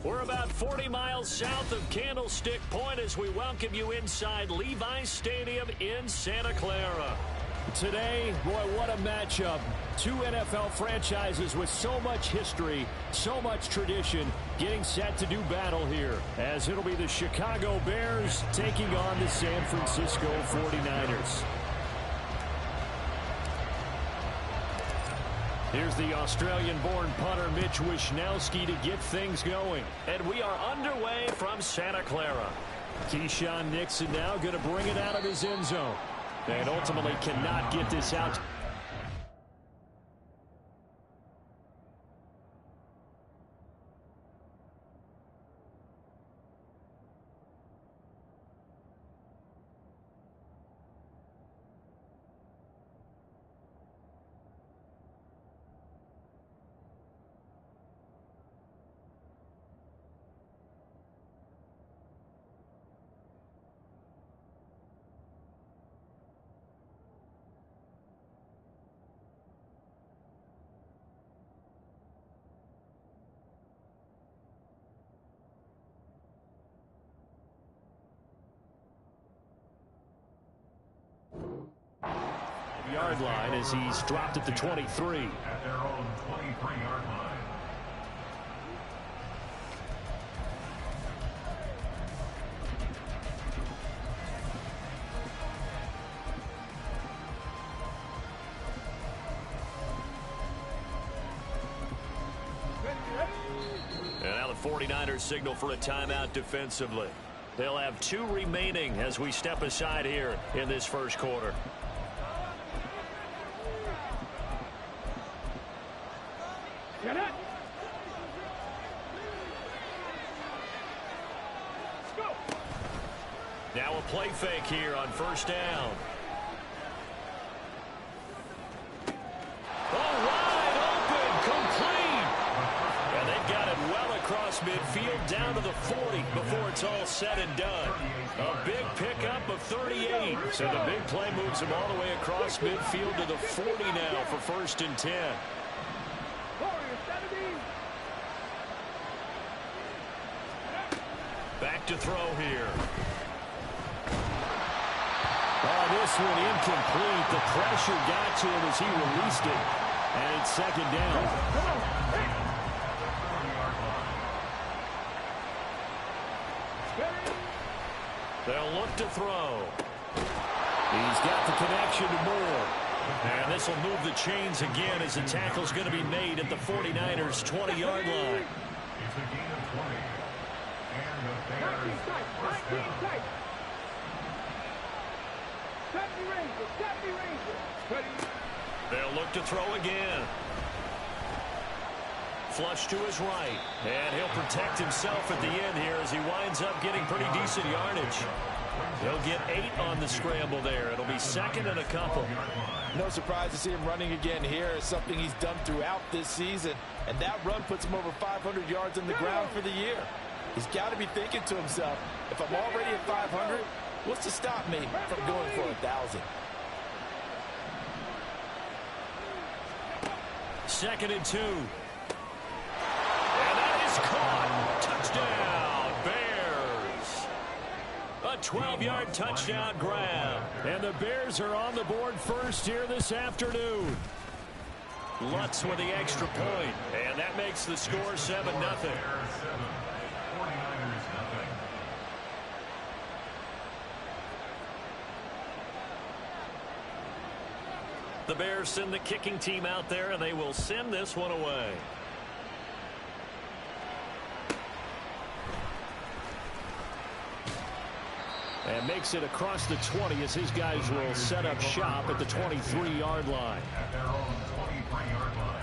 We're about 40 miles south of Candlestick Point as we welcome you inside Levi's Stadium in Santa Clara. Today, boy, what a matchup. Two NFL franchises with so much history, so much tradition, getting set to do battle here, as it'll be the Chicago Bears taking on the San Francisco 49ers. Here's the Australian-born punter Mitch Wishnowsky to get things going. And we are underway from Santa Clara. Keyshawn Nixon now going to bring it out of his end zone. And ultimately cannot get this out. Yard line as he's dropped at the 23. At their own 23-yard line. And now the 49ers signal for a timeout defensively. They'll have 2 remaining as we step aside here in this first quarter. Now a play fake here on first down. Oh, wide open, complete. And they've got it well across midfield down to the 40 before it's all said and done. A big pickup of 38. So the big play moves him all the way across midfield to the 40 now for first and 10. Back to throw here. Oh, this one incomplete. The pressure got to him as he released it. And it's second down. They'll look to throw. He's got the connection to Moore. And this will move the chains again as the tackle's going to be made at the 49ers' 20-yard line. It's a gain of 20. And the Bears first down. They'll look to throw again. Flush to his right. And he'll protect himself at the end here as he winds up getting pretty decent yardage. He'll get 8 on the scramble there. It'll be second and a couple. No surprise to see him running again here. It's something he's done throughout this season. And that run puts him over 500 yards on the ground for the year. He's got to be thinking to himself, if I'm already at 500, what's to stop me from going for 1,000? Second and 2. And that is caught. Touchdown, Bears. A 12-yard touchdown grab. And the Bears are on the board first here this afternoon. Lutz with the extra point. And that makes the score 7-0. Bears 7, 49ers nothing. The Bears send the kicking team out there, and they will send this one away. And makes it across the 20 as his guys will set up shop at the 23-yard line. At their own 23-yard line.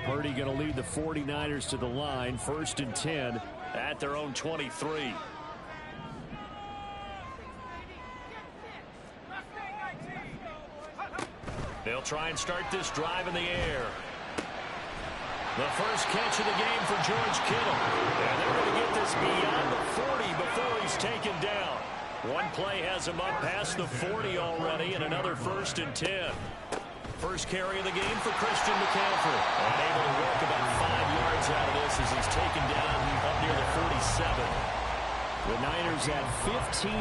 Purdy going to lead the 49ers to the line, first and 10 at their own 23. They'll try and start this drive in the air. The first catch of the game for George Kittle. And they're going to get this beyond the play has him up past the 40 already, and another 1st and 10. First carry of the game for Christian McCaffrey. And able to work about 5 yards out of this as he's taken down up near the 47. The Niners at 15-1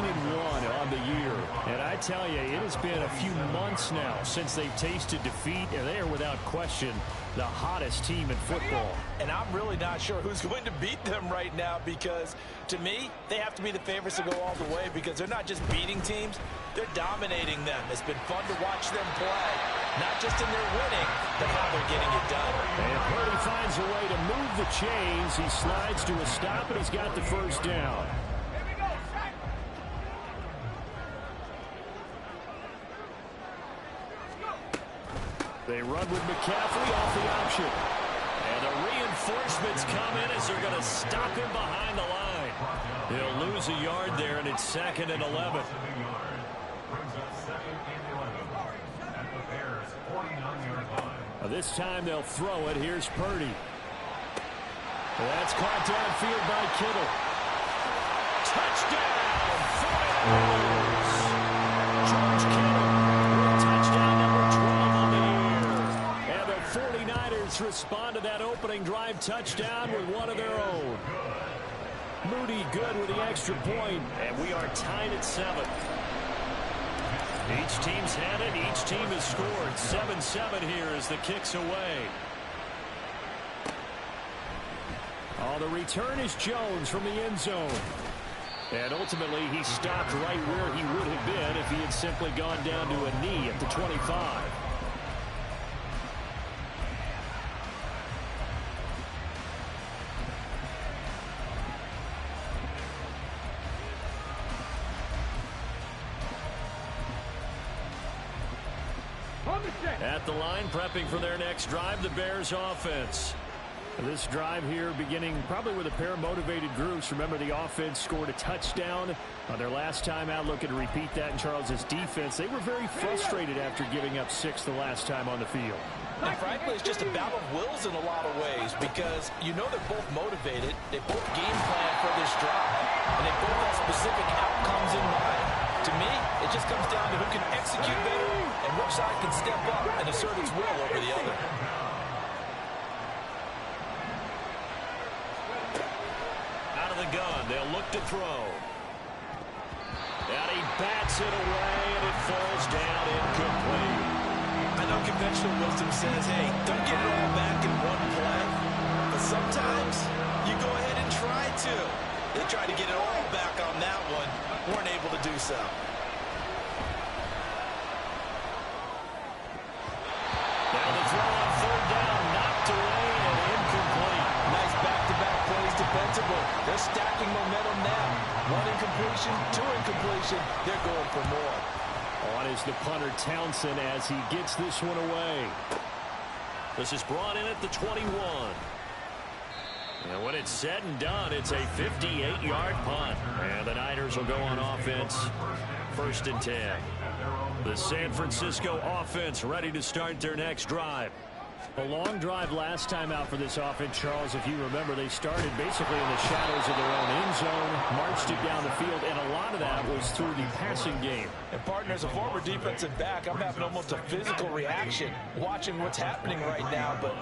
on the year. And I tell you, it has been a few months now since they've tasted defeat, and they are without question the hottest team in football. And I'm really not sure who's going to beat them right now, because to me, they have to be the favorites to go all the way, because they're not just beating teams, they're dominating them. It's been fun to watch them play, not just in their winning, but how they're getting it done. And Purdy finds a way to move the chains. He slides to a stop, and he's got the first down. They run with McCaffrey off the option. And the reinforcements come in as they're going to stop him behind the line. He'll lose a yard there, and it's 2nd and 11. This time they'll throw it. Here's Purdy. That's caught downfield by Kittle. Touchdown! George Kittle. Respond to that opening drive touchdown with one of their own. Moody good with the extra point, and we are tied at 7. Each team's had it. Each team has scored. 7-7 here as the kick's away. Oh, the return is Jones from the end zone. And ultimately, he stopped right where he would have been if he had simply gone down to a knee at the 25. At the line, prepping for their next drive, the Bears offense. This drive here beginning probably with a pair of motivated groups. Remember, the offense scored a touchdown on their last time out. Looking to repeat that in Charles's defense. They were very frustrated after giving up 6 the last time on the field. And frankly, it's just a battle of wills in a lot of ways, because you know they're both motivated. They both game plan for this drive, and they both have specific outcomes in mind. To me, it just comes down to who can execute better and which side can step up and assert its will over the other. Out of the gun, they'll look to throw. And he bats it away, and it falls down incomplete. I know conventional wisdom says, hey, don't get it all back in one play. But sometimes you go ahead and try to. They tried to get it all back on that one. Weren't able to do so. Now the throw on 3rd down, knocked away and incomplete. Nice back-to-back plays defensively. They're stacking momentum now. 1 incompletion, 2 incompletion. They're going for more. On is the punter Townsend as he gets this one away. This is brought in at the 21. And when it's said and done, it's a 58-yard punt. And the Niners will go on offense. 1st and 10. The San Francisco offense ready to start their next drive. A long drive last time out for this offense, Charles. If you remember, they started basically in the shadows of their own end zone, marched it down the field, and a lot of that was through the passing game. And, partner, as a former defensive back, I'm having almost a physical reaction watching what's happening right now. But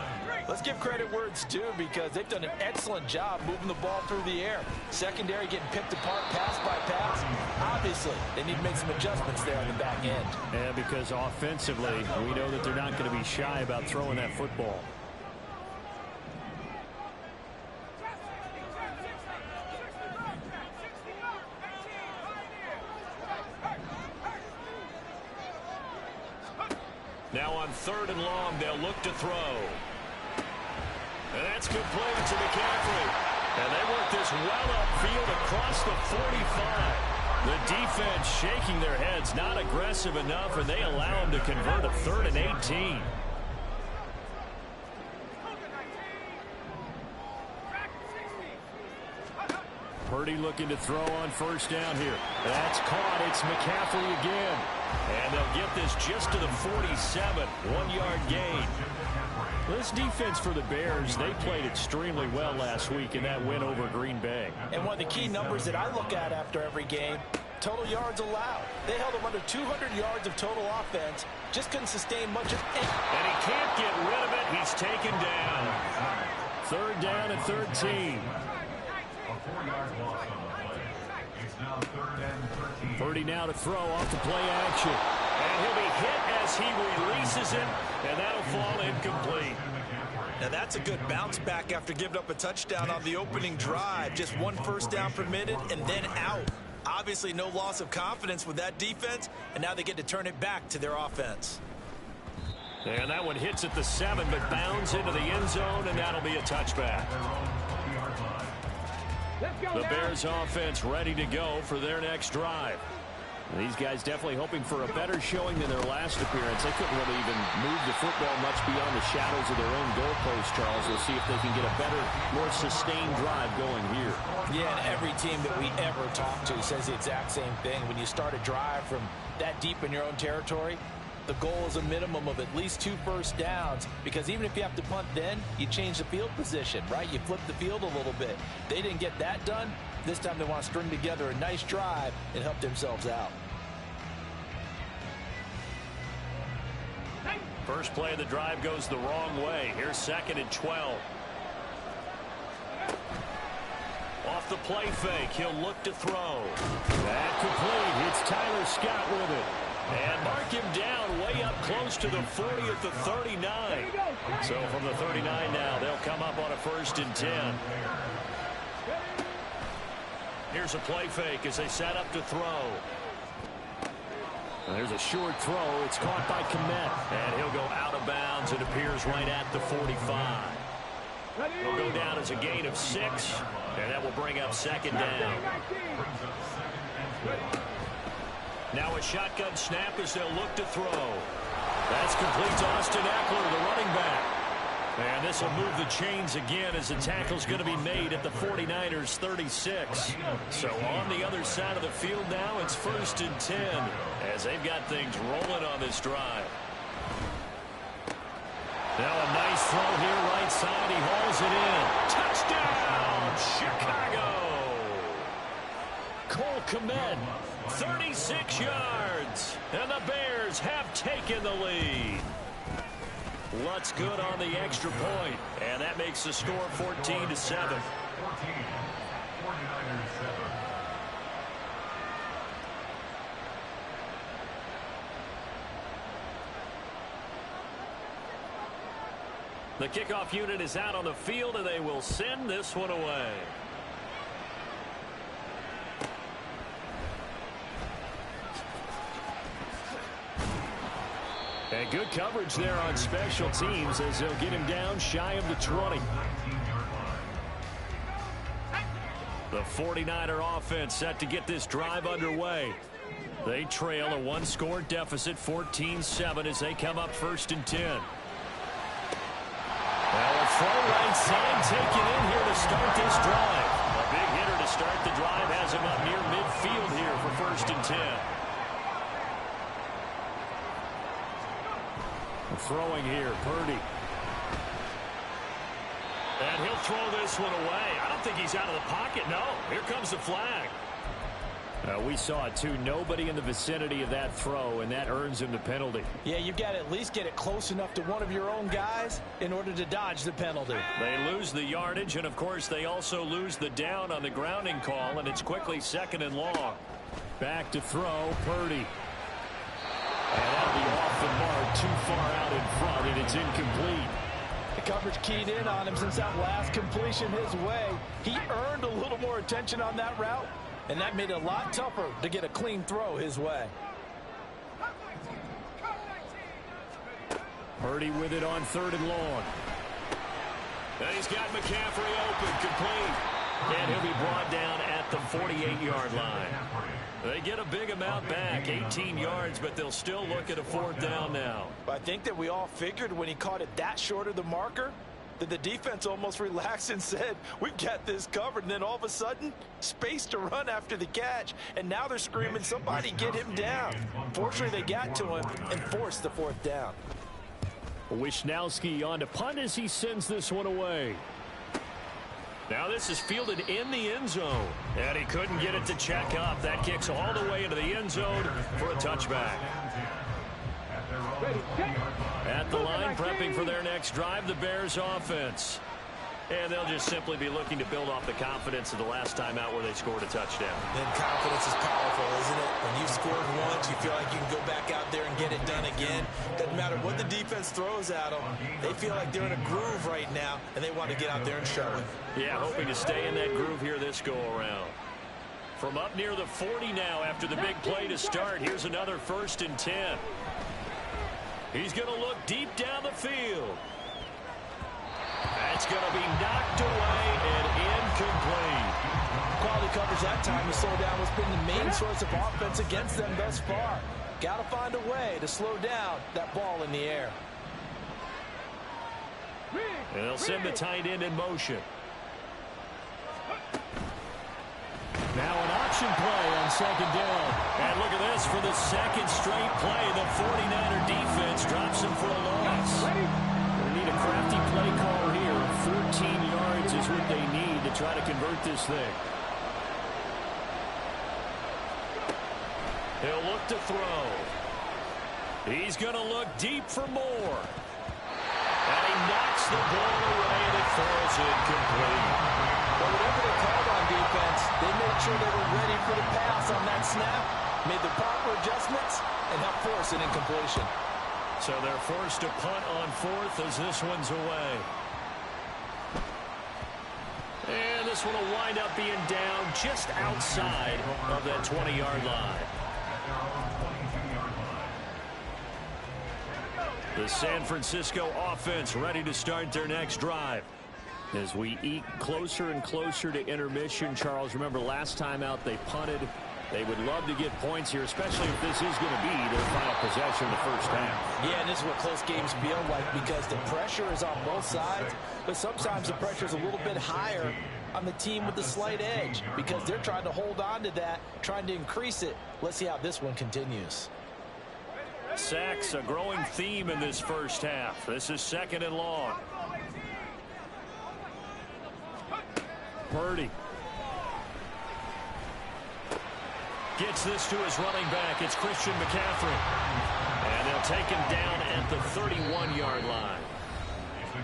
let's give credit where it's due, because they've done an excellent job moving the ball through the air. Secondary getting picked apart pass by pass. Obviously, they need to make some adjustments there on the back end. And because offensively, we know that they're not going to be shy about throwing that football. Now on 3rd and long, they'll look to throw. And that's complete to McCaffrey. And they work this well upfield across the 45. The defense shaking their heads, not aggressive enough, and they allow him to convert a 3rd and 18. Purdy looking to throw on 1st down here. That's caught. It's McCaffrey again. And they'll get this just to the 47. 1-yard gain. This defense for the Bears, they played extremely well last week in that win over Green Bay. And one of the key numbers that I look at after every game, total yards allowed. They held him under 200 yards of total offense. Just couldn't sustain much of it. And he can't get rid of it. He's taken down. 3rd down and 13. A 4-yard loss on the play. It's now 3rd and 13. Purdy now to throw off the play action. And he'll be hit as he releases it, and that'll fall incomplete. Now that's a good bounce back after giving up a touchdown on the opening drive. Just 1 first down permitted and then out. Obviously no loss of confidence with that defense, and now they get to turn it back to their offense. And that one hits at the 7, but bounds into the end zone, and that'll be a touchback. The Bears offense ready to go for their next drive. These guys definitely hoping for a better showing than their last appearance. They couldn't really even move the football much beyond the shadows of their own goalpost, Charles. We'll see if they can get a better, more sustained drive going here. Yeah, and every team that we ever talk to says the exact same thing. When you start a drive from that deep in your own territory, the goal is a minimum of at least 2 first downs, because even if you have to punt then, you change the field position, right? You flip the field a little bit. They didn't get that done. This time they want to string together a nice drive and help themselves out. First play of the drive goes the wrong way. Here's 2nd and 12. Off the play fake, he'll look to throw. That complete. It's Tyler Scott with it. And mark him down way up close to the 40 at the 39. So from the 39 now, they'll come up on a 1st and 10. Here's a play fake as they set up to throw. And there's a short throw. It's caught by Kmet. And he'll go out of bounds. It appears right at the 45. He'll go down as a gain of 6. And that will bring up 2nd down. Now a shotgun snap as they'll look to throw. That's complete to Austin Eckler, the running back. And this will move the chains again as the tackle's going to be made at the 49ers 36. So on the other side of the field now, it's 1st and 10 as they've got things rolling on this drive. Now a nice throw here right side. He hauls it in. Touchdown, Chicago. Cole Kmet, 36 yards. And the Bears have taken the lead. Lutz good on the extra point, and that makes the score 14-7. 49ers 7. The kickoff unit is out on the field, and they will send this one away. And good coverage there on special teams as they'll get him down shy of the 20. The 49er offense set to get this drive underway. They trail a 1-score deficit, 14-7, as they come up 1st and 10. Well, a throw right side taken in here to start this drive. A big hitter to start the drive has him up near midfield here for 1st and 10. Throwing here, Purdy. And he'll throw this one away. I don't think he's out of the pocket. No, here comes the flag. We saw it, too. Nobody in the vicinity of that throw, and that earns him the penalty. Yeah, you've got to at least get it close enough to one of your own guys in order to dodge the penalty. They lose the yardage, and, of course, they also lose the down on the grounding call, and it's quickly 2nd and long. Back to throw, Purdy. And that'll be off the mark, too far out in front, and it's incomplete. The coverage keyed in on him since that last completion his way. He earned a little more attention on that route, and that made it a lot tougher to get a clean throw his way. Purdy with it on 3rd and long. And he's got McCaffrey open, complete. And he'll be brought down at the 48-yard line. They get a big amount back, 18 yards, but they'll still look at a 4th down now. I think that we all figured when he caught it that short of the marker that the defense almost relaxed and said, we've got this covered. And then all of a sudden, space to run after the catch. And now they're screaming, somebody get him down. Fortunately, they got to him and forced the 4th down. Wishnowski on to punt as he sends this one away. Now this is fielded in the end zone. And he couldn't get it to check up. That kicks all the way into the end zone for a touchback. At the line, prepping for their next drive, the Bears offense. And they'll just simply be looking to build off the confidence of the last time out where they scored a touchdown. Then confidence is powerful, isn't it? When you've scored once, you feel like you can go back out there and get it done again. Doesn't matter what the defense throws at them. They feel like they're in a groove right now, and they want to get out there and show it. Yeah, hoping to stay in that groove here this go-around. From up near the 40 now after the big play to start, here's another 1st and 10. He's going to look deep down the field. That's going to be knocked away and incomplete. Quality coverage that time to slow down what's been the main source of offense against them thus far. Got to find a way to slow down that ball in the air. And they'll send the tight end in motion. Now an option play on 2nd down. And look at this for the second straight play. The 49er defense drops him for a loss. They need a crafty play call here. 14 yards is what they need to try to convert this thing. He'll look to throw. He's going to look deep for more. And he knocks the ball away and it falls incomplete. But whatever they called on defense, they made sure they were ready for the pass on that snap, made the proper adjustments, and helped force an incompletion. So they're forced to punt on 4th as this one's away. And this one will wind up being down just outside of that 20-yard line. The San Francisco offense ready to start their next drive. As we eke closer and closer to intermission, Charles, remember last time out they punted. They would love to get points here, especially if this is going to be their final possession of the first half. Yeah, and this is what close games feel like because the pressure is on both sides, but sometimes the pressure is a little bit higher on the team with the slight edge because they're trying to hold on to that, trying to increase it. Let's see how this one continues. Sacks, a growing theme in this first half. This is 2nd and long. Purdy gets this to his running back. It's Christian McCaffrey. And they'll take him down at the 31-yard line.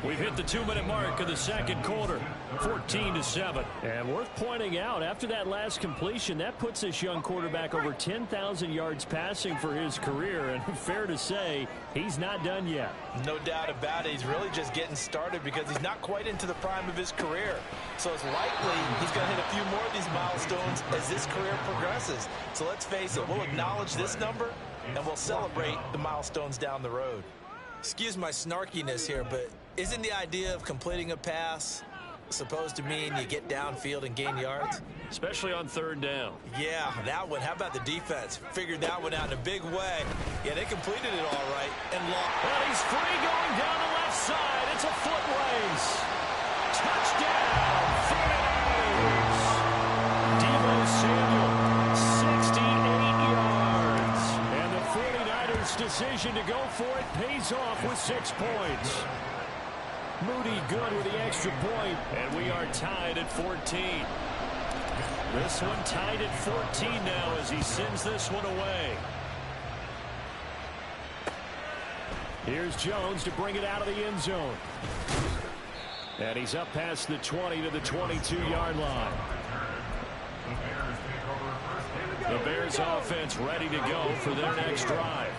We've hit the 2-minute mark of the second quarter, 14-7. And worth pointing out, after that last completion, that puts this young quarterback over 10,000 yards passing for his career. And fair to say, he's not done yet. No doubt about it. He's really just getting started because he's not quite into the prime of his career. So it's likely he's going to hit a few more of these milestones as this career progresses. So let's face it, we'll acknowledge this number and we'll celebrate the milestones down the road. Excuse my snarkiness here, but isn't the idea of completing a pass supposed to mean you get downfield and gain yards? Especially on 3rd down. Yeah, that one. How about the defense? Figured that one out in a big way. Yeah, they completed it all right. And he's free going down the left side. It's a foot race. Touchdown, 49ers. Deebo Samuel, 68 yards. And the 49ers' decision to go for it pays off with 6 points. Moody good with the extra point, and we are tied at 14. This one tied at 14 now as he sends this one away. Here's Jones to bring it out of the end zone. And he's up past the 20 to the 22-yard line. The Bears offense ready to go for their next drive.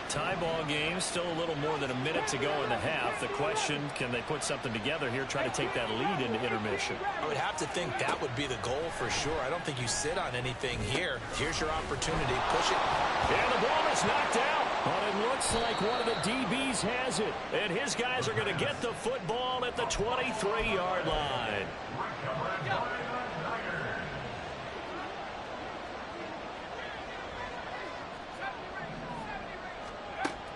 Tie ball game, still a little more than a minute to go in the half. The question, can they put something together here, try to take that lead into intermission? I would have to think that would be the goal for sure. I don't think you sit on anything here. Here's your opportunity. Push it. And the ball is knocked out. But it looks like one of the DBs has it. And his guys are going to get the football at the 23-yard line.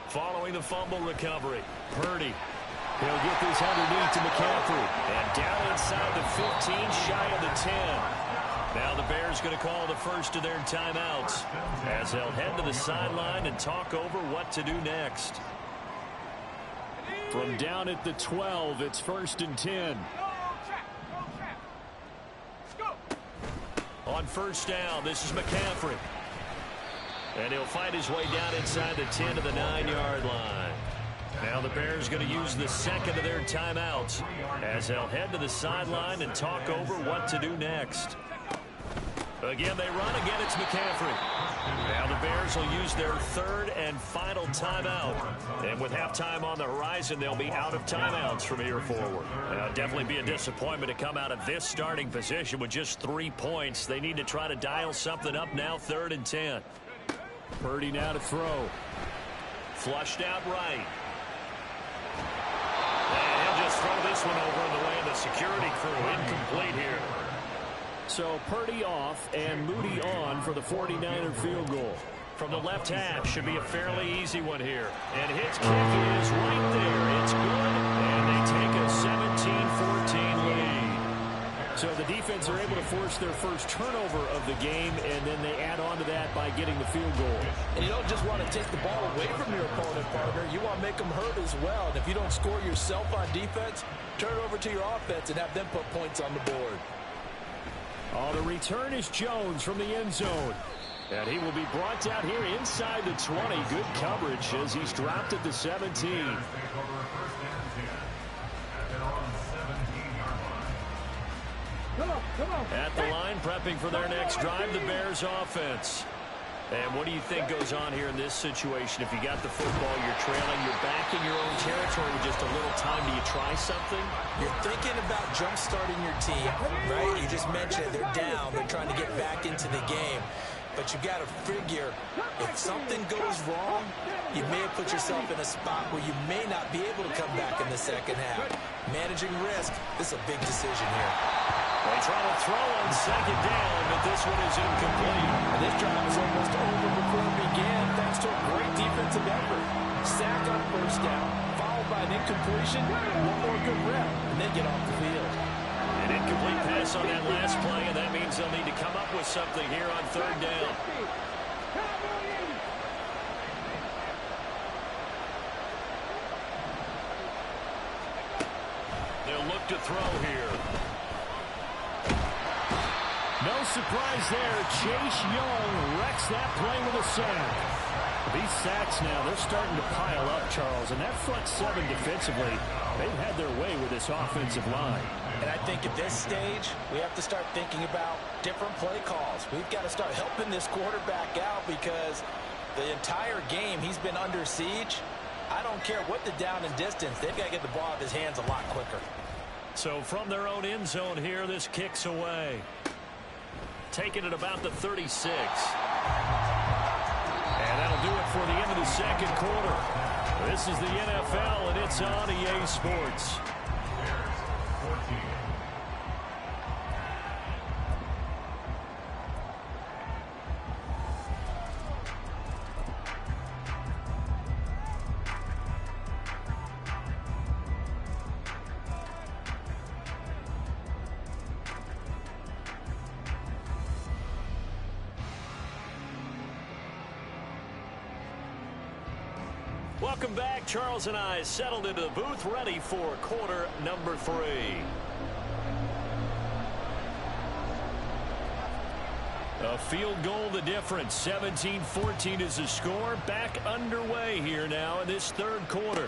Following the fumble recovery, Purdy. He'll get this underneath to McCaffrey. And down inside the 15, shy of the 10. Now the Bears going to call the first of their timeouts as they'll head to the sideline and talk over what to do next. From down at the 12, it's 1st and 10. On first down, this is McCaffrey. And he'll find his way down inside the 10 to the 9-yard line. Now the Bears going to use the second of their timeouts as they'll head to the sideline and talk over what to do next. Again, they run. Again, it's McCaffrey. Now the Bears will use their third and final timeout. And with halftime on the horizon, they'll be out of timeouts from here forward. Definitely be a disappointment to come out of this starting position with just 3 points. They need to try to dial something up now, 3rd and 10. Purdy now to throw. Flushed out right. And he'll just throw this one over in the way of the security crew. Incomplete here. So Purdy off and Moody on for the 49er field goal. From the left half, should be a fairly easy one here. And his kick is right there. It's good. And they take a 17-14 lead. So the defense are able to force their first turnover of the game, and then they add on to that by getting the field goal. And you don't just want to take the ball away from your opponent, partner. You want to make them hurt as well. And if you don't score yourself on defense, turn it over to your offense and have them put points on the board. Oh, the return is Jones from the end zone. And he will be brought down here inside the 20. Good coverage as he's dropped at the 17. At the line, prepping for their next drive, the Bears offense. And what do you think goes on here in this situation? If you got the football, you're trailing, you're back in your own territory with just a little time. Do you try something? You're thinking about jump-starting your team, right? You just mentioned they're down. They're trying to get back into the game. But you got to figure, if something goes wrong, you may have put yourself in a spot where you may not be able to come back in the second half. Managing risk, this is a big decision here. They try to throw on second down, but this one is incomplete. And this drive was almost over before it began, thanks to a great defensive effort. Sack on first down, followed by an incompletion, one more good rep, and then get off the field. An incomplete pass on that last play, and that means they'll need to come up with something here on third down. They'll look to throw here. No surprise there. Chase Young wrecks that play with a sack. These sacks now, they're starting to pile up, Charles. And that front seven defensively, they've had their way with this offensive line. And I think at this stage, we have to start thinking about different play calls. We've got to start helping this quarterback out because the entire game he's been under siege. I don't care what the down and distance. They've got to get the ball out of his hands a lot quicker. So from their own end zone here, this kicks away. Taking it about the 36. And that'll do it for the end of the second quarter. This is the NFL, and it's on EA Sports. Welcome back. Charles and I settled into the booth, ready for quarter number 3. A field goal the difference. 17-14 is the score. Back underway here now in this third quarter.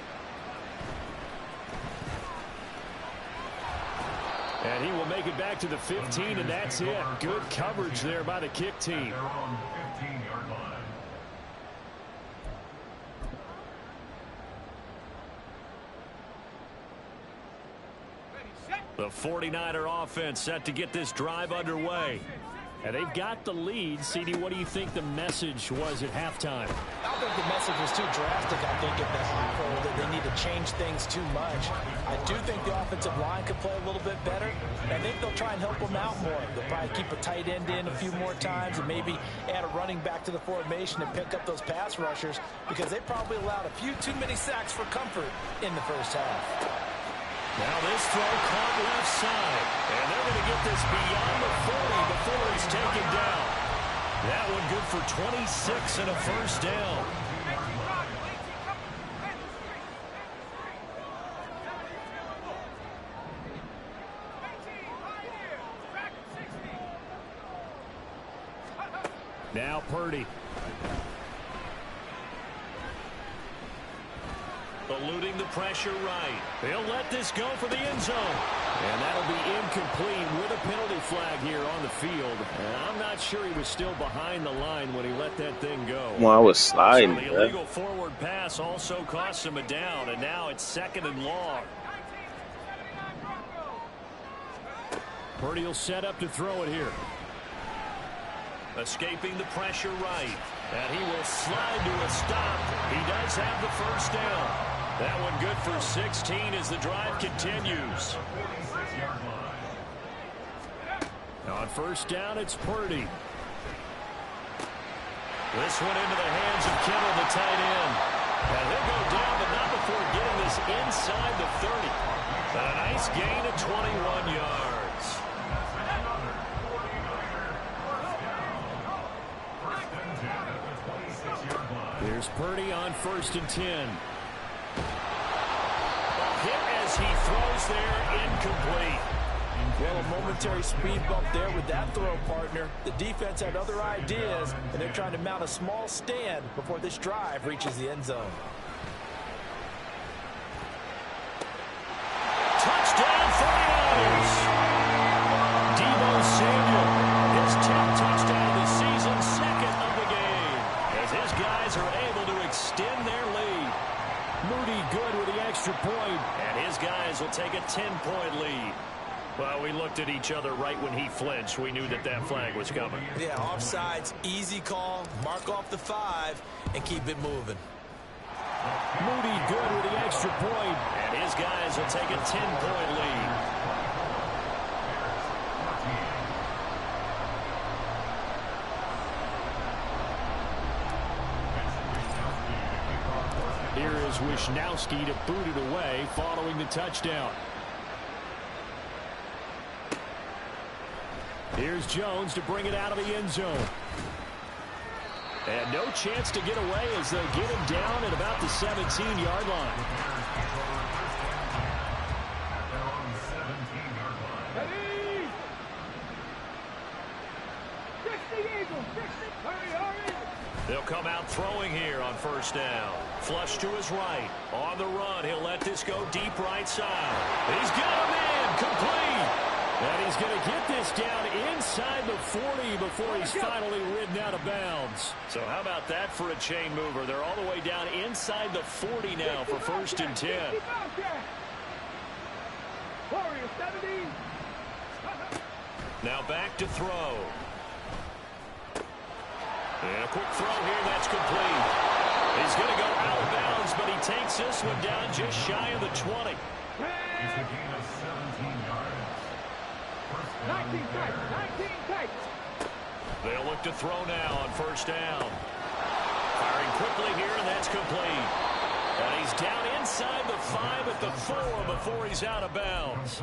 And he will make it back to the 15, and that's it. Good coverage there by the kick team. The 49er offense set to get this drive underway. And they've got the lead. CD, what do you think the message was at halftime? I don't think the message was too drastic, I think, at the half, or that they need to change things too much. I do think the offensive line could play a little bit better. I think they'll try and help them out more. They'll probably keep a tight end in a few more times and maybe add a running back to the formation and pick up those pass rushers because they probably allowed a few too many sacks for comfort in the first half. Now this throw caught left side. And they're going to get this beyond the 40 before it's taken down. That one good for 26 and a first down. Now Purdy. Eluding the pressure right. He'll let this go for the end zone. And that'll be incomplete with a penalty flag here on the field. And I'm not sure he was still behind the line when he let that thing go. Well, I was sliding. So the illegal forward pass also cost him a down, and now it's 2nd and long. Purdy will set up to throw it here. Escaping the pressure right. And he will slide to a stop. He does have the first down. That one good for 16 as the drive continues. On first down, it's Purdy. This one into the hands of Kittle, the tight end. And he'll go down, but not before getting this inside the 30. A nice gain of 21 yards. Here's Purdy on 1st and 10. A hit as he throws there, incomplete. Well, a momentary speed bump there with that throw, partner. The defense had other ideas, and they're trying to mount a small stand before this drive reaches the end zone. Touchdown 49ers. Deebo Samuel, his 10th touchdown of the season, 2nd of the game, as his guys are able to extend their lead. Moody good with the extra point, and his guys will take a 10-point lead. Well, we looked at each other right when he flinched. We knew that that flag was coming. Yeah, offsides, easy call, mark off the 5, and keep it moving. Moody good with the extra point, and his guys will take a 10-point lead. Here is Wisnowski to boot it away following the touchdown. Here's Jones to bring it out of the end zone. And no chance to get away as they'll get him down at about the 17-yard line. They'll come out throwing here on first down. Flush to his right. On the run, he'll let this go deep right side. He's got him in, complete. And he's going to get this down inside the 40 before he's finally ridden out of bounds. So how about that for a chain mover? They're all the way down inside the 40 now for 1st and 10. Now back to throw. And a quick throw here, that's complete. He's going to go out of bounds, but he takes this one down just shy of the 20. It's a gain of 17 yards. 19 tight. They'll look to throw now on first down. Firing quickly here, and that's complete. And he's down inside the 5 at the 4 before he's out of bounds.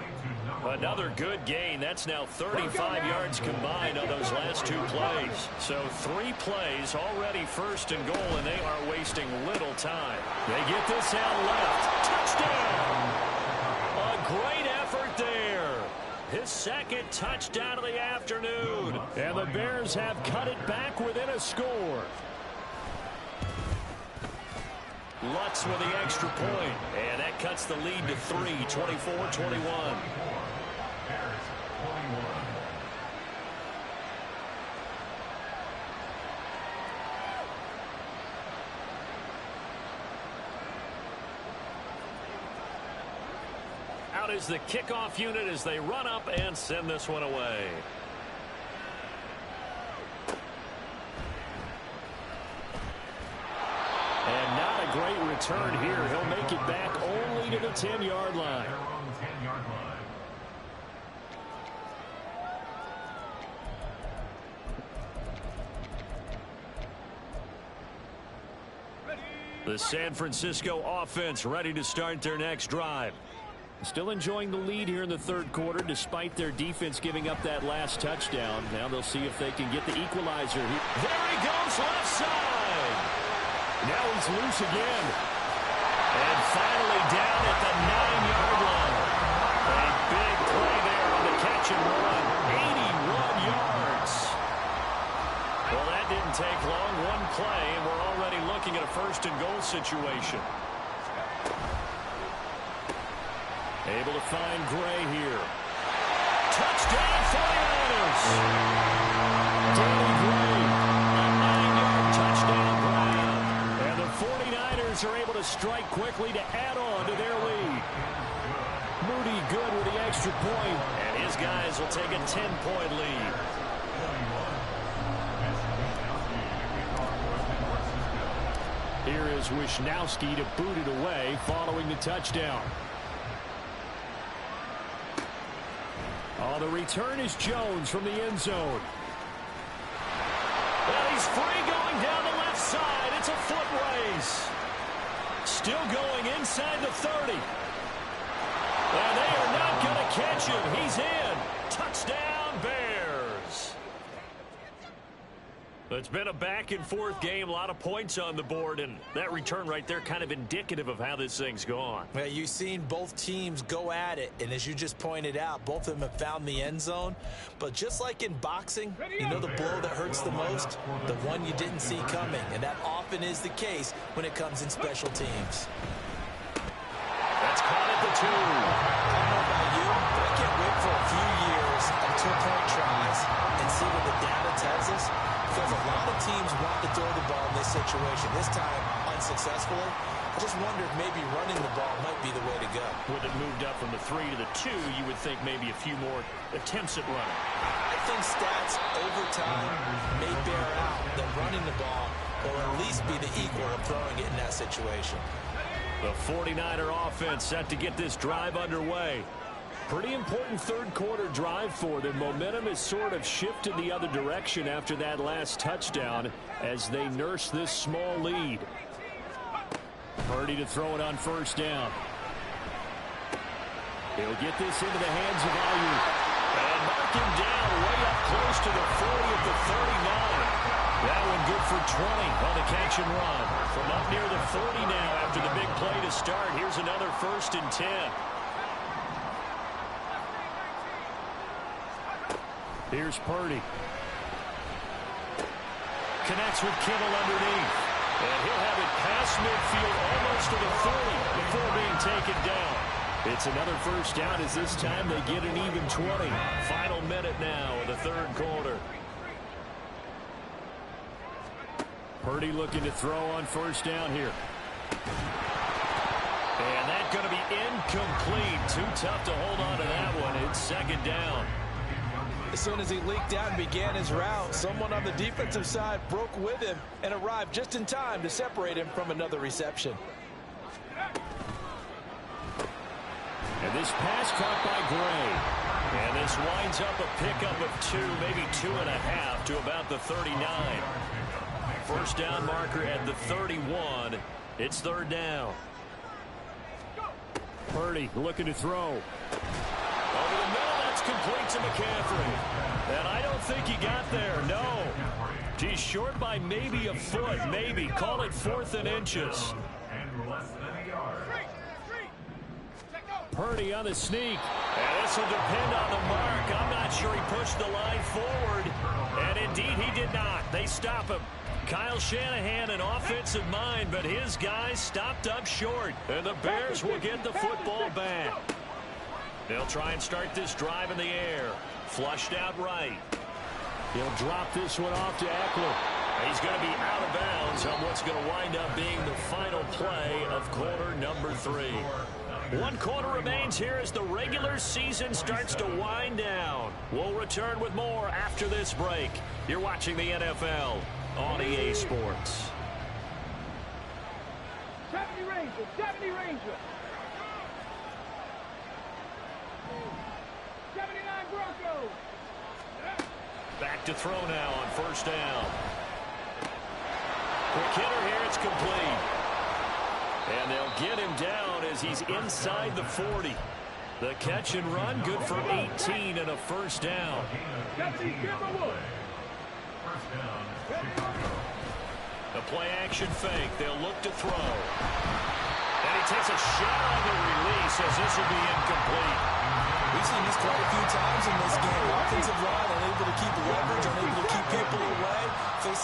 Another good gain. That's now 35 yards combined on those last 2 plays. So 3 plays, already 1st and goal, and they are wasting little time. They get this out left. Touchdown! A great effort there. His 2nd touchdown of the afternoon. And the Bears have cut it back within a score. Lutz with the extra point. And that cuts the lead to 3, 24-21. Out is the kickoff unit as they run up and send this one away. And not a great return here. He'll make it back only to the 10-yard line. The San Francisco offense ready to start their next drive. Still enjoying the lead here in the 3rd quarter despite their defense giving up that last touchdown. Now they'll see if they can get the equalizer here. There he goes, left side. Now he's loose again. And finally down at the 9-yard line. A big play there on the catch and run. 81 yards. Well, that didn't take long. One play, and we're already looking at a first-and-goal situation. Able to find Gray here. Touchdown, 49ers! Danny Gray, a 9-yard touchdown grab. And the 49ers are able to strike quickly to add on to their lead. Moody good with the extra point. And his guys will take a 10-point lead. Here is Wisnowski to boot it away following the touchdown. Oh, the return is Jones from the end zone. Well, he's free going down the left side. It's a foot race. Still going inside the 30. And they are not going to catch him. He's in. Touchdown, Bears. It's been a back-and-forth game, a lot of points on the board, and that return right there kind of indicative of how this thing's gone. Well, you've seen both teams go at it, and as you just pointed out, both of them have found the end zone. But just like in boxing, you know the blow that hurts the most? The one you didn't see coming, and that often is the case when it comes in special teams. That's caught at the 2. I don't know about you, but I can't wait for a few years of two-point tries and see what the data tells us. Because a lot of teams want to throw the ball in this situation. This time, unsuccessfully. I just wonder if maybe running the ball might be the way to go. With it moved up from the 3 to the 2, you would think maybe a few more attempts at running. I think stats over time may bear out that running the ball will at least be the equal of throwing it in that situation. The 49er offense set to get this drive underway. Pretty important third-quarter drive for them. Momentum has sort of shifted the other direction after that last touchdown as they nurse this small lead. Purdy to throw it on first down. He'll get this into the hands of Ayuk. And mark him down way up close to the 40 at the 39. That one good for 20 on the catch and run. From up near the 40 now after the big play to start. Here's another 1st and 10. Here's Purdy. Connects with Kittle underneath. And he'll have it past midfield almost to the 40 before being taken down. It's another first down as this time they get an even 20. Final minute now of the third quarter. Purdy looking to throw on first down here. And that's going to be incomplete. Too tough to hold on to that one. It's second down. As soon as he leaked out and began his route, someone on the defensive side broke with him and arrived just in time to separate him from another reception. And this pass caught by Gray. And this winds up a pickup of 2, maybe 2.5 to about the 39. First down marker at the 31. It's third down. Purdy looking to throw. Over the middle, that's complete to McCaffrey. And I don't think he got there, no. He's short by maybe a foot, maybe. Call it 4th and inches. Purdy on the sneak. And this will depend on the mark. I'm not sure he pushed the line forward. And indeed, he did not. They stop him. Kyle Shanahan, an offensive mind, but his guys stopped up short. And the Bears will get the football back. They'll try and start this drive in the air. Flushed out right. He'll drop this one off to Eckler. He's going to be out of bounds on what's going to wind up being the final play of quarter number 3. 1 quarter remains here as the regular season starts to wind down. We'll return with more after this break. You're watching the NFL on EA Sports. 70 Rangers, 70 Rangers. 79 Broncos. Back to throw now on first down. Quick hitter here, it's complete. And they'll get him down as he's inside the 40. The catch and run, good for 18 and a first down. The play action fake. They'll look to throw. And he takes a shot on the release as this will be incomplete. We've seen this quite a few times in this game. Offensive line unable to keep leverage, unable to keep people away.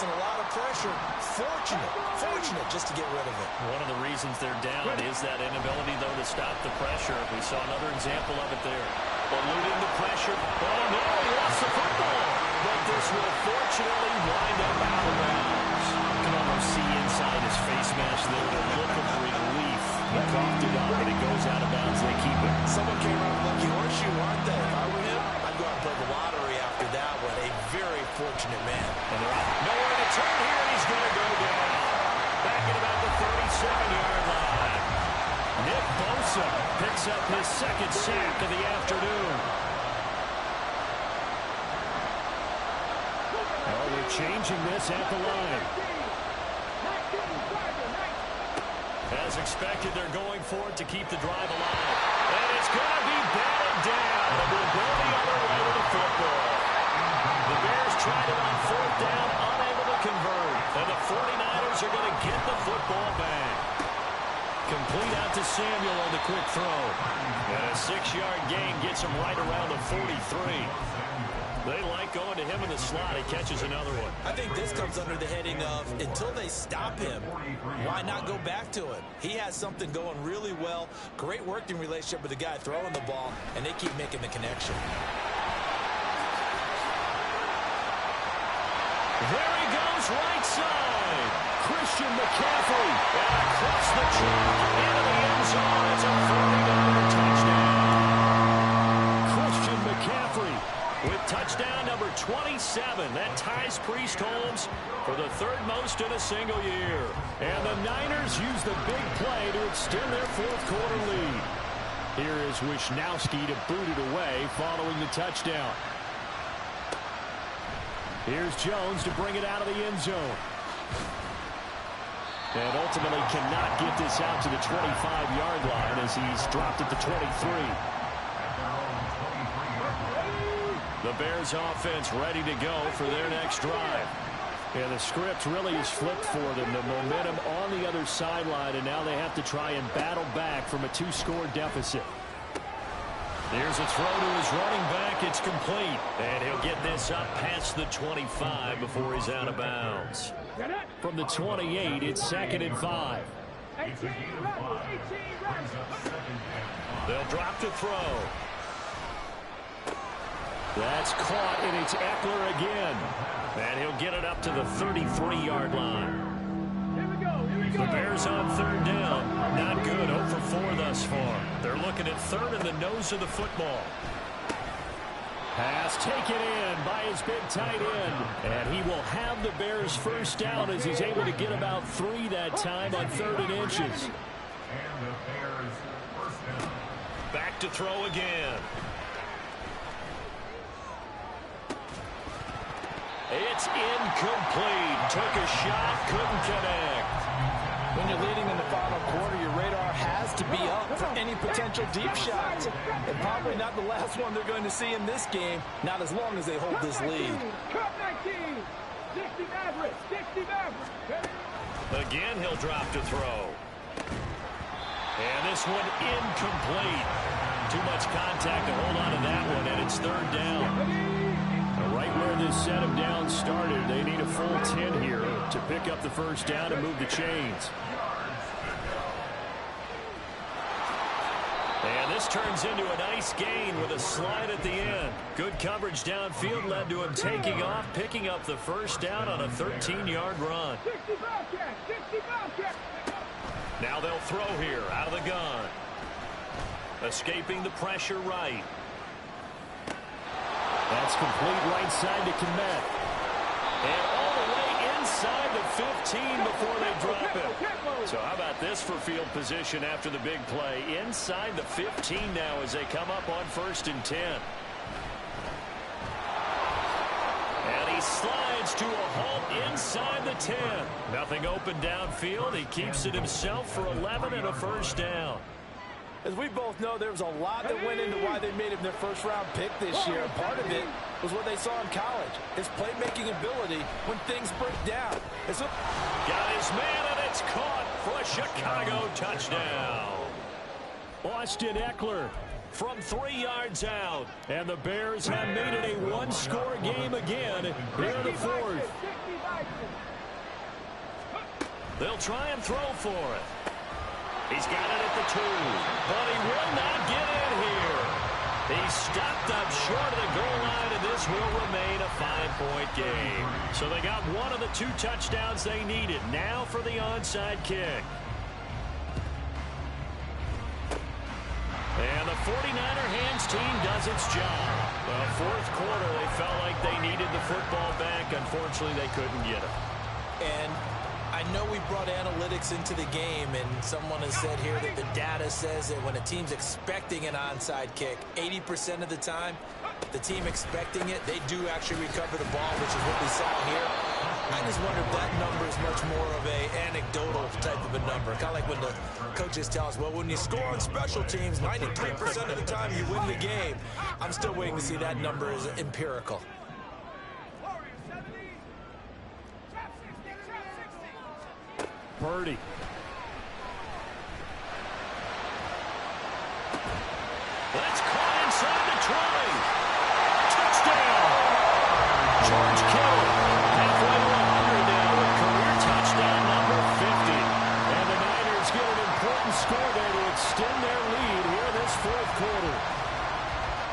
facing a lot of pressure. Fortunate just to get rid of it. One of the reasons they're down is that inability, though, to stop the pressure. We saw another example of it there. Eluding the pressure. Oh, no, he lost the football. But this will fortunately wind up out of bounds. You can almost see inside his face mask there the look of relief. He coughed it up, and it goes out of bounds. They keep it. Someone came out with lucky horseshoe, aren't they? If I were him, I'd go out and play the lottery after that one. A very fortunate man. And they're out. Nowhere to turn here, and he's going to go down. Back at about the 37-yard line. Nick Bosa picks up his second sack of the afternoon. Oh, they're changing this at the line. As expected, they're going for it to keep the drive alive. And it's going to be batted down. And we'll go the other way with the football. The Bears tried it on fourth down, unable to convert. And the 49ers are going to get the football back. Complete out to Samuel on the quick throw. And a 6-yard gain gets him right around the 43. They like going to him in the slot. He catches another one. I think this comes under the heading of, until they stop him, why not go back to it? He has something going really well. Great working relationship with the guy throwing the ball, and they keep making the connection. There he goes, right side. Christian McCaffrey. And across the chalk into the end zone. It's a 40-yard touchdown. Christian McCaffrey with touchdown number 27. That ties Priest Holmes for the third most in a single year. And the Niners use the big play to extend their fourth quarter lead. Here is Wisnowski to boot it away following the touchdown. Here's Jones to bring it out of the end zone. And ultimately cannot get this out to the 25-yard line as he's dropped at the 23. The Bears offense ready to go for their next drive. And the script really is flipped for them. The momentum on the other sideline, and now they have to try and battle back from a 2-score deficit. Here's a throw to his running back. It's complete. And he'll get this up past the 25 before he's out of bounds. From the 28, it's 2nd and 5. They'll drop to throw. That's caught, and it's Eckler again. And he'll get it up to the 33-yard line. The Bears on third down. Not good. 0 for 4 thus far. They're looking at third in the nose of the football. Pass taken in by his big tight end. And he will have the Bears first down as he's able to get about 3 that time on 3rd and inches. Back to throw again. It's incomplete. Took a shot, couldn't connect. When you're leading in the final quarter, your radar has to be up for any potential deep shots. And probably not the last one they're going to see in this game, not as long as they hold this lead. Again, he'll drop to throw. And this one incomplete. Too much contact to hold on to that one, and it's 3rd down. Right where this set of downs started, they need a full 10 here to pick up the first down and move the chains. And this turns into a nice gain with a slide at the end. Good coverage downfield led to him taking off, picking up the first down on a 13-yard run. Now they'll throw here out of the gun. Escaping the pressure right. That's complete right side to Kmet. And all the way inside the 15 before they drop it. So how about this for field position after the big play? Inside the 15 now as they come up on 1st and 10. And he slides to a halt inside the 10. Nothing open downfield. He keeps it himself for 11 and a first down. As we both know, there was a lot that went into why they made him their first-round pick this year. Part of it was what they saw in college, his playmaking ability when things break down. Got his man, and it's caught for a Chicago touchdown. Austin Eckler from 3 yards out. And the Bears have made it a 1-score game again here in the 4th. They'll try and throw for it. He's got it at the 2, but he will not get in here. He's stopped up short of the goal line, and this will remain a 5-point game. So they got one of the 2 touchdowns they needed. Now for the onside kick. And the 49er hands team does its job. Well, fourth quarter, they felt like they needed the football back. Unfortunately, they couldn't get it. And I know we brought analytics into the game, and someone has said here that the data says that when a team's expecting an onside kick, 80% of the time, the team expecting it, they do actually recover the ball, which is what we saw here. I just wonder if that number is much more of a anecdotal type of a number. Kind of like when the coaches tell us, well, when you score on special teams, 93% of the time you win the game. I'm still waiting to see that number is empirical. Purdy. That's caught inside the 20. Touchdown. George Kittle halfway to 100 now with career touchdown number 50. And the Niners get an important score there to extend their lead here in this fourth quarter.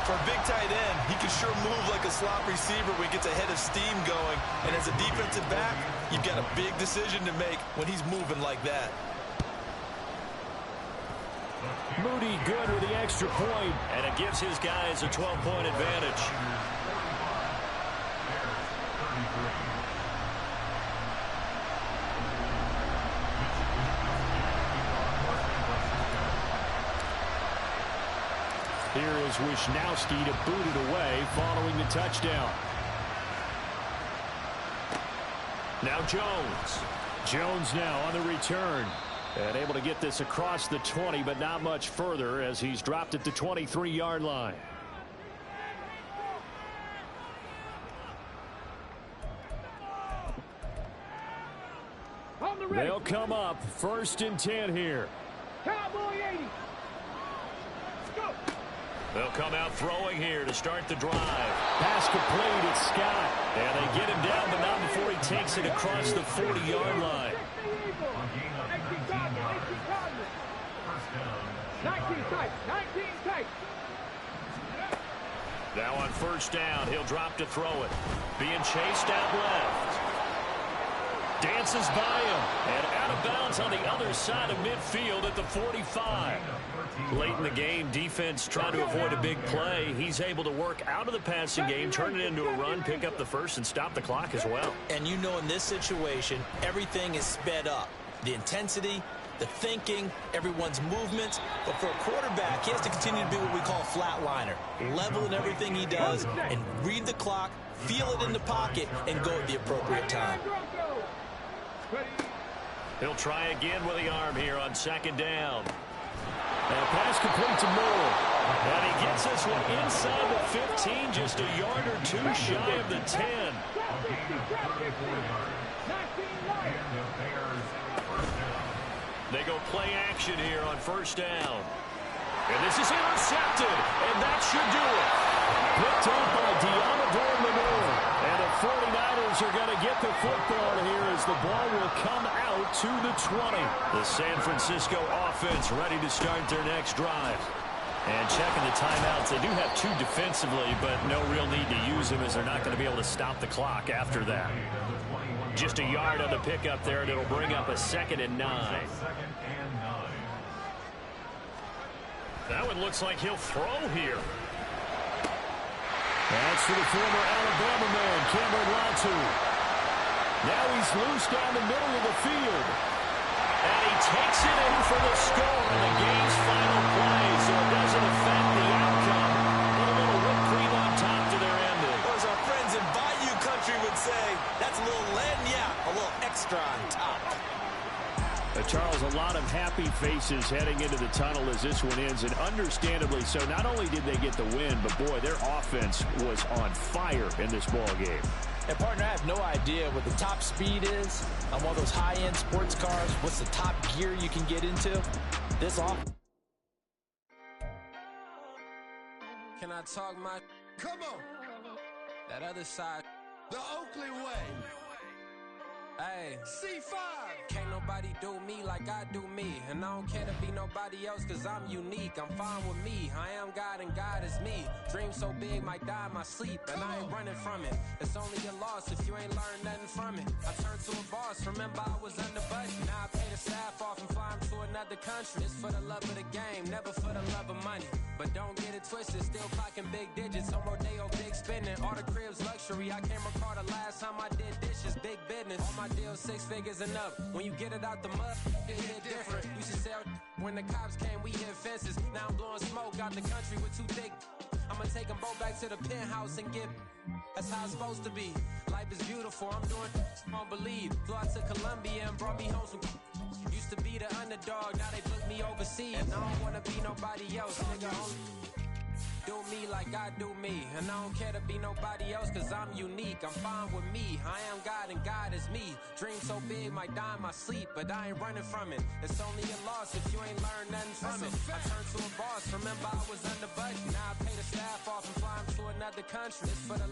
For a big tight end, he can sure move like a slot receiver when he gets a head of steam going. And as a defensive back, you've got a big decision to make when he's moving like that. Moody good with the extra point, and it gives his guys a 12-point advantage. Here is Wisnowski to boot it away following the touchdown. Now Jones. Jones now on the return. And able to get this across the 20, but not much further as he's dropped at the 23-yard line. They'll come up 1st and 10 here. Cowboy 80. Go. They'll come out throwing here to start the drive. Pass complete, it's Scott. And they get him down, but not before he takes it across the 40-yard line. 19 tight. Now on 1st down, he'll drop to throw it. Being chased out left. Dances by him. And out of bounds on the other side of midfield at the 45. Late in the game, defense trying to avoid a big play. He's able to work out of the passing game, turn it into a run, pick up the first, and stop the clock as well. And you know in this situation, everything is sped up. The intensity, the thinking, everyone's movements. But for a quarterback, he has to continue to be what we call a flatliner. Level in everything he does and read the clock, feel it in the pocket, and go at the appropriate time. He'll try again with the arm here on 2nd down. And pass complete to Moore. And he gets this one inside the 15, just a yard or 2 shy of the 10. They go play action here on 1st down. And this is intercepted, and that should do it. Picked up by Deommodore Lenoir. And the 49ers are going to get the football here as the ball will come out to the 20. The San Francisco offense ready to start their next drive. And checking the timeouts, they do have 2 defensively, but no real need to use them as they're not going to be able to stop the clock after that. Just a yard on the pickup there, and it'll bring up a 2nd and 9. That one looks like he'll throw here. That's for the former Alabama man, Cameron Latu. Now he's loose down the middle of the field. And he takes it in for the score in the game's final play, so it doesn't affect the outcome. Put a little whipped cream on top to their ending. Or as our friends in Bayou Country would say, that's a little lagniappe, a little extra on top. Charles, a lot of happy faces heading into the tunnel as this one ends, and understandably so. Not only did they get the win, but boy, their offense was on fire in this ball game. And partner, I have no idea what the top speed is on one of those high-end sports cars. What's the top gear you can get into? This off. Can I talk my? Come on. That other side. The Oakley way. Hey. C5. Can't nobody. nobody do me like I do me. And I don't care to be nobody else cause I'm unique. I'm fine with me, I am God and God is me. Dream so big, might die in my sleep. And I ain't running from it. It's only a loss if you ain't learned nothing from it. I turned to a boss, remember I was under budget. Now I pay the staff off and fly them to another country. It's for the love of the game, never for the love of money. But don't get it twisted, still clocking big digits. On Rodeo, big spending, all the cribs luxury. I can't recall the last time I did dishes, big business. All my deals 6 figures and up. When you get it out the mud, it hit different. Used to sell when the cops came, we hit fences. Now I'm blowing smoke out the country with 2 thick. I'ma take them both back to the penthouse and get. That's how it's supposed to be. Life is beautiful, I'm doing I don't believe. Flew out to Colombia and brought me home some. Used to be the underdog, now they book me overseas. And I don't wanna be nobody else, nigga. Do me like I do me. And I don't care to be nobody else cause I'm unique. I'm fine with me, I am God and God is me. Dream so big, might die in my sleep. But I ain't running from it. It's only a loss if you ain't learned nothing from it. I turned to a boss, remember I was under budget. Now I pay the staff off and fly them to another country. It's for the